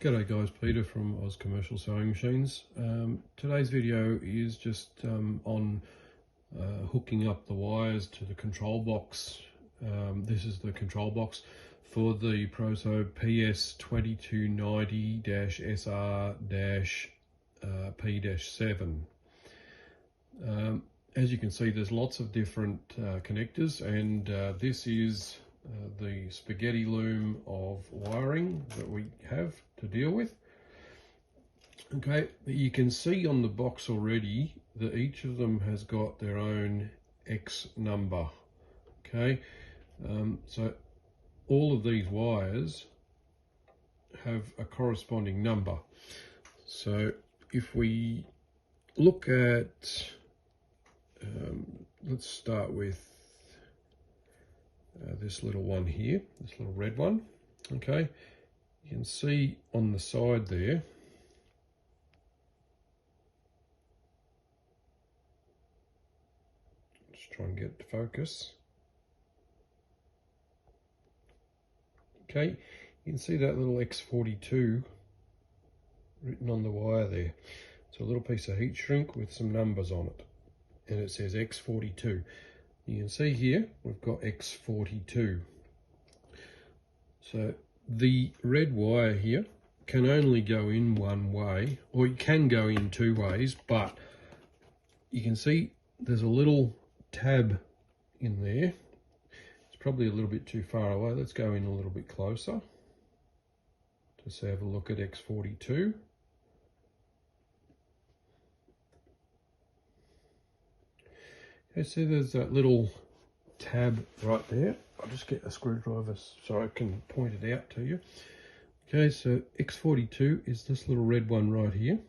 G'day guys, Peter from Oz Commercial Sewing Machines. Today's video is just on hooking up the wires to the control box. This is the control box for the Prosew PS-2290-SR-P-7. As you can see, there's lots of different connectors, and this is the spaghetti loom of wiring that we have to deal with. Okay, but you can see on the box already that each of them has got their own X number. Okay, so all of these wires have a corresponding number. So if we look at, let's start with this little one here, this little red one. Okay, you can see on the side there, just try and get to focus. Okay, you can see that little X42 written on the wire there. It's a little piece of heat shrink with some numbers on it, and it says X42. You can see here we've got X42. So the red wire here can only go in one way, or it can go in two ways, but you can see there's a little tab in there. It's probably a little bit too far away. Let's go in a little bit closer. Just have a look at X42. Okay, see there's that little tab right there. I'll just get a screwdriver so I can point it out to you. Okay, so X42 is this little red one right here.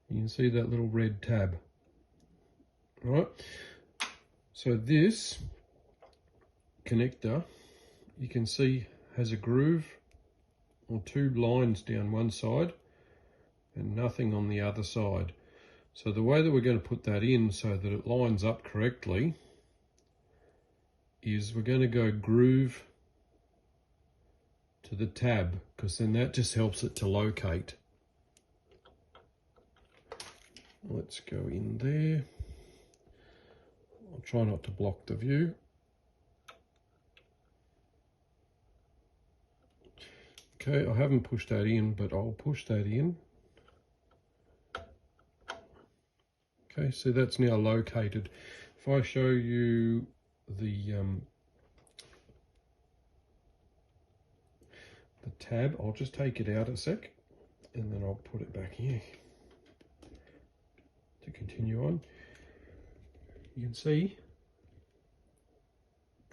You can see that little red tab. Right, so this connector, you can see, has a groove or two lines down one side and nothing on the other side. So the way that we're going to put that in so that it lines up correctly is we're going to go groove to the tab, because then that just helps it to locate. Let's go in there. I'll try not to block the view. Okay, I haven't pushed that in, but I'll push that in. Okay, so that's now located. If I show you the tab, I'll just take it out a sec and then I'll put it back here to continue on. You can see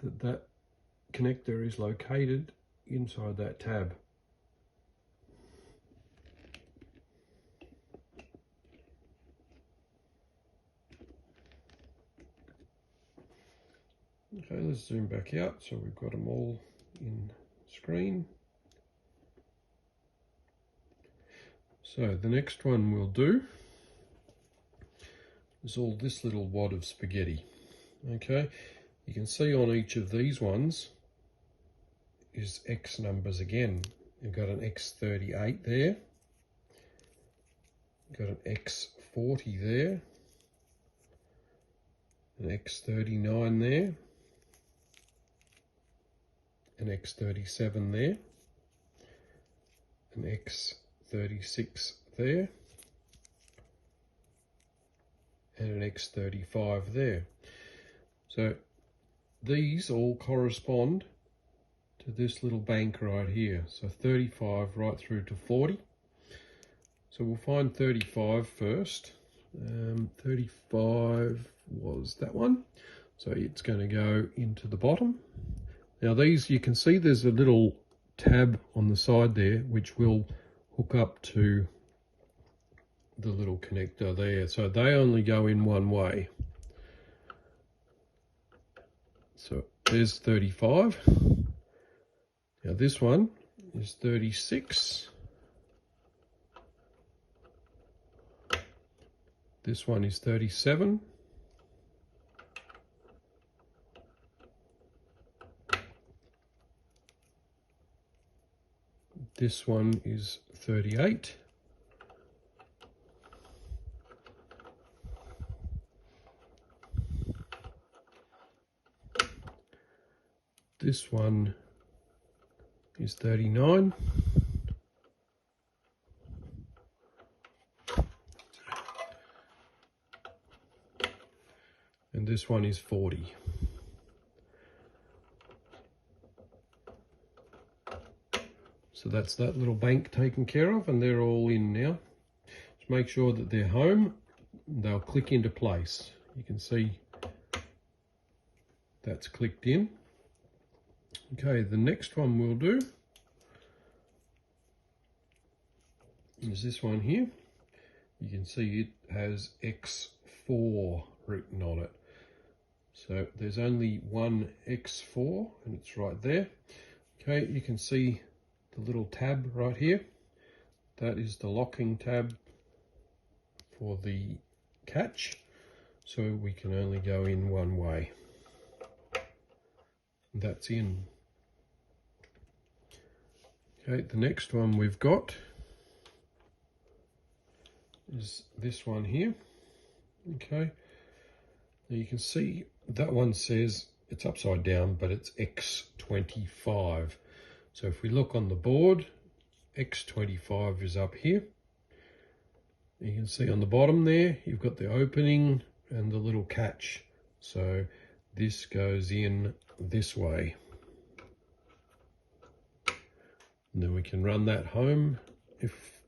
that that connector is located inside that tab. Okay, let's zoom back out so we've got them all in screen. So the next one we'll do is all this little wad of spaghetti. Okay, you can see on each of these ones is X numbers again. You've got an X38 there, you've got an X40 there, an X39 there, an X37 there, an X36 there, and an X35 there. So these all correspond to this little bank right here. So 35 right through to 40. So we'll find 35 first. 35 was that one. So it's going to go into the bottom. Now these, you can see there's a little tab on the side there which will hook up to the little connector there. So they only go in one way. So there's 35. Now this one is 36. This one is 37. This one is 38. This one is 39. And this one is 40. So that's that little bank taken care of, and they're all in now. Just make sure that they're home. They'll click into place. You can see that's clicked in. Okay, the next one we'll do is this one here. You can see it has X4 written on it. So there's only one X4 and it's right there. Okay, you can see the little tab right here. That is the locking tab for the catch. So we can only go in one way. That's in. Okay, the next one we've got is this one here. Okay, now you can see that one says it's upside down, but it's X25. So if we look on the board, X25 is up here. You can see on the bottom there, you've got the opening and the little catch. So this goes in this way. And then we can run that home if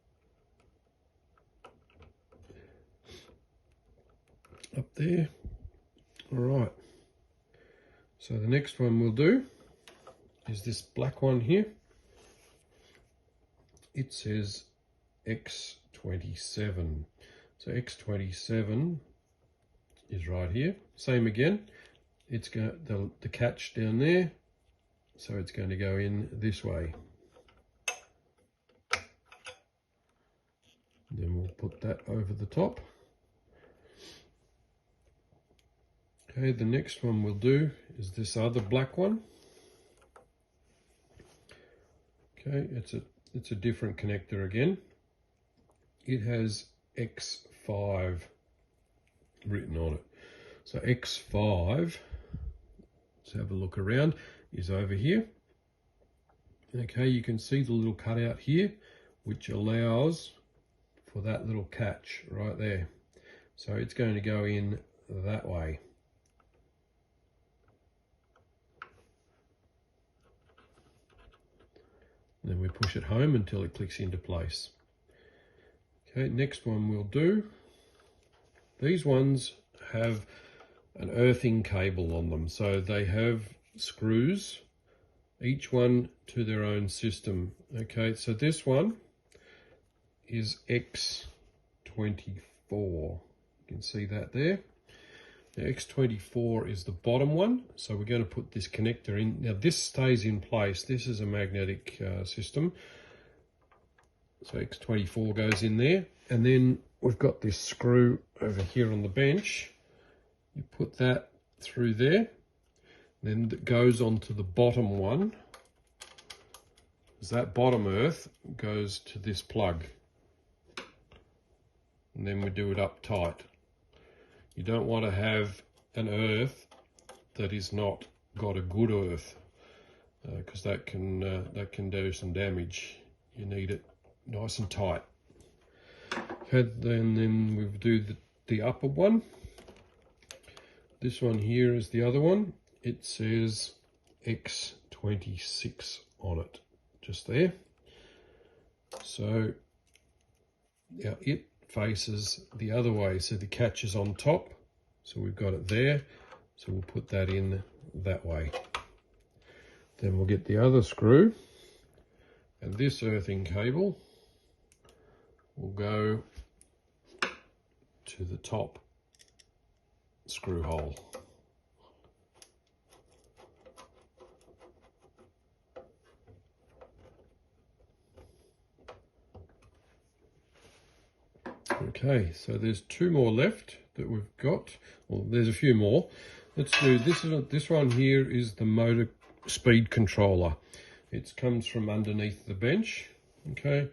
up there. All right. So the next one we'll do is this black one here. It says X27. So X27 is right here. Same again. It's got the catch down there. So it's going to go in this way. Then we'll put that over the top. Okay, the next one we'll do is this other black one. Okay, it's a different connector again. It has X5 written on it. So X5, let's have a look around, is over here. Okay, you can see the little cutout here, which allows for that little catch right there. So it's going to go in that way. Then we push it home until it clicks into place. Okay, next one we'll do. These ones have an earthing cable on them. So they have screws, each one to their own system. Okay, so this one is X24. You can see that there. The X24 is the bottom one, so we're going to put this connector in. Now this stays in place. This is a magnetic system. So X24 goes in there, and then we've got this screw over here on the bench. You put that through there, then it goes onto the bottom one. That bottom earth goes to this plug, and then we do it up tight. You don't want to have an earth that is not got a good earth, because that can do some damage. You need it nice and tight. Okay, then we do the upper one. This one here is the other one. It says X26 on it, just there. So now it faces the other way, so the catch is on top, so we've got it there, so we'll put that in that way. Then we'll get the other screw, and this earthing cable will go to the top screw hole. Okay, so there's two more left that we've got. Well, there's a few more. Let's do this. This one here is the motor speed controller. It comes from underneath the bench. Okay,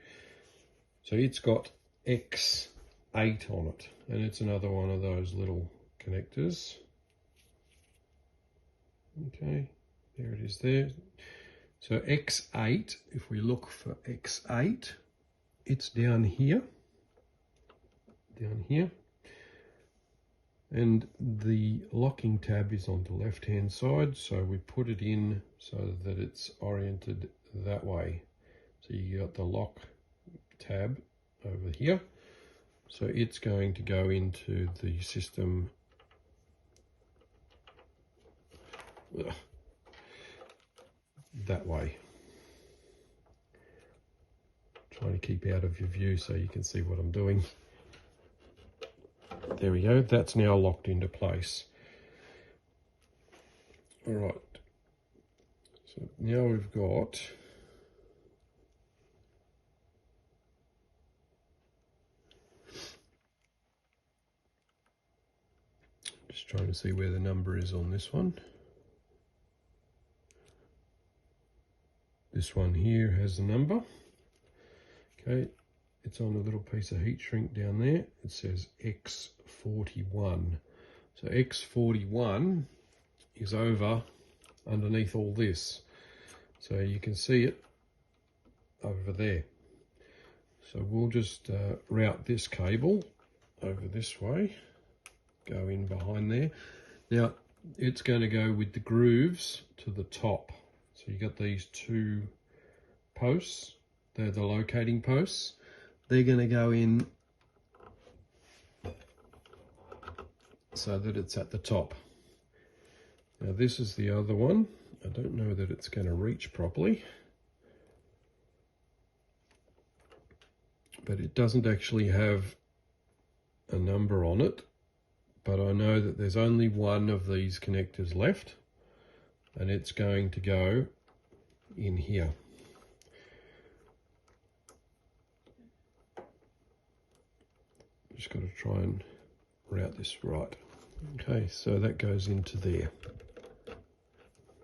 So it's got X8 on it, and it's another one of those little connectors. Okay, there it is there. So X8, if we look for X8, it's down here, and the locking tab is on the left hand side, so we put it in so that it's oriented that way. So you got the lock tab over here, so it's going to go into the system that way. Trying to keep out of your view so you can see what I'm doing. There we go, that's now locked into place. All right, so now we've got just trying to see where the number is on this one. This one here has a number. Okay, it's on a little piece of heat shrink down there. It says X41. So X41 is over underneath all this. So you can see it over there. So we'll just route this cable over this way, go in behind there. Now it's going to go with the grooves to the top. So you got these two posts, they're the locating posts. They're going to go in so that it's at the top. Now this is the other one. I don't know that it's going to reach properly, but it doesn't actually have a number on it. But I know that there's only one of these connectors left, and it's going to go in here. Just got to try and route this right. Okay, so that goes into there,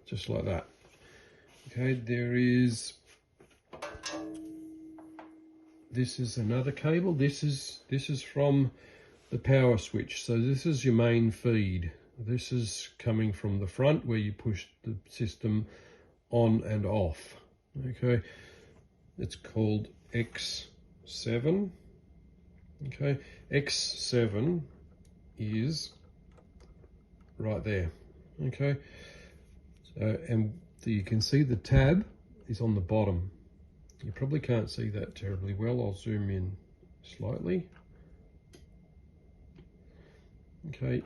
just like that. Okay, this is another cable. This is from the power switch. So this is your main feed. This is coming from the front where you push the system on and off. Okay, it's called X7. Okay, X7 is right there. Okay, so and you can see the tab is on the bottom. You probably can't see that terribly well. I'll zoom in slightly. Okay,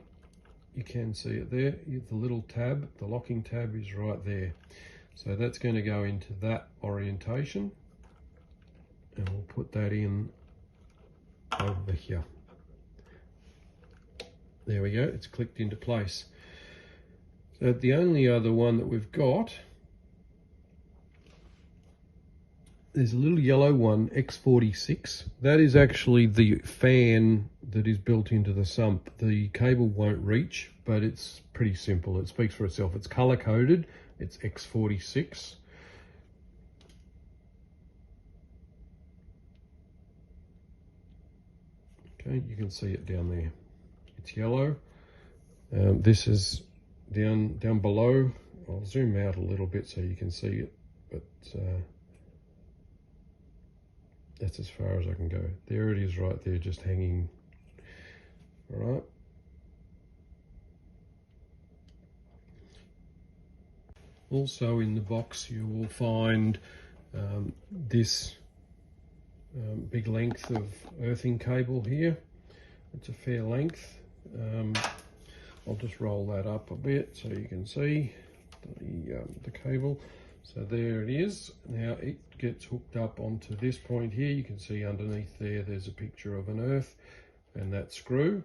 you can see it there. The little tab, the locking tab is right there. So that's going to go into that orientation, and we'll put that in over here. There we go, it's clicked into place. So the only other one that we've got, there's a little yellow one, X46. That is actually the fan that is built into the sump. The cable won't reach, but it's pretty simple. It speaks for itself. It's color coded. It's X46. Okay, you can see it down there. It's yellow. This is down below. I'll zoom out a little bit so you can see it, but that's as far as I can go. There it is right there, just hanging. All right. Also in the box you will find this big length of earthing cable here. It's a fair length. I'll just roll that up a bit so you can see the cable. So there it is. Now it gets hooked up onto this point here. You can see underneath there's a picture of an earth and that screw.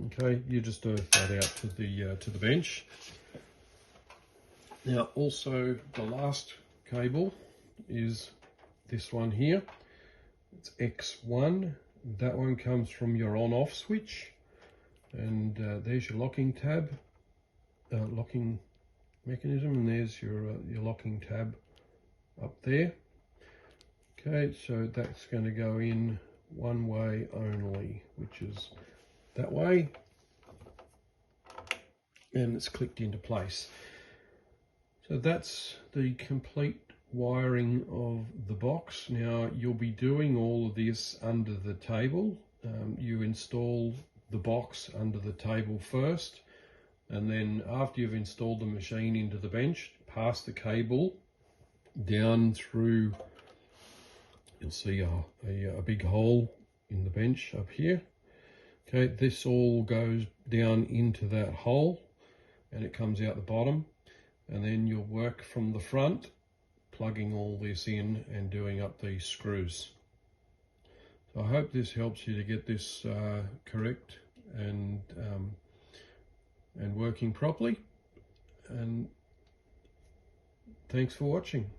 Okay, you just earth that out to the bench. Now also the last cable is this one here. It's X1. That one comes from your on-off switch, and there's your locking tab, locking mechanism, and there's your locking tab up there. Okay, so that's going to go in one way only, which is that way, and it's clicked into place. So that's the complete wiring of the box. Now you'll be doing all of this under the table. You install the box under the table first, and then after you've installed the machine into the bench, pass the cable down through, you'll see a big hole in the bench up here. Okay, this all goes down into that hole and it comes out the bottom, and then you'll work from the front, plugging all this in and doing up these screws. So I hope this helps you to get this correct and working properly, and thanks for watching.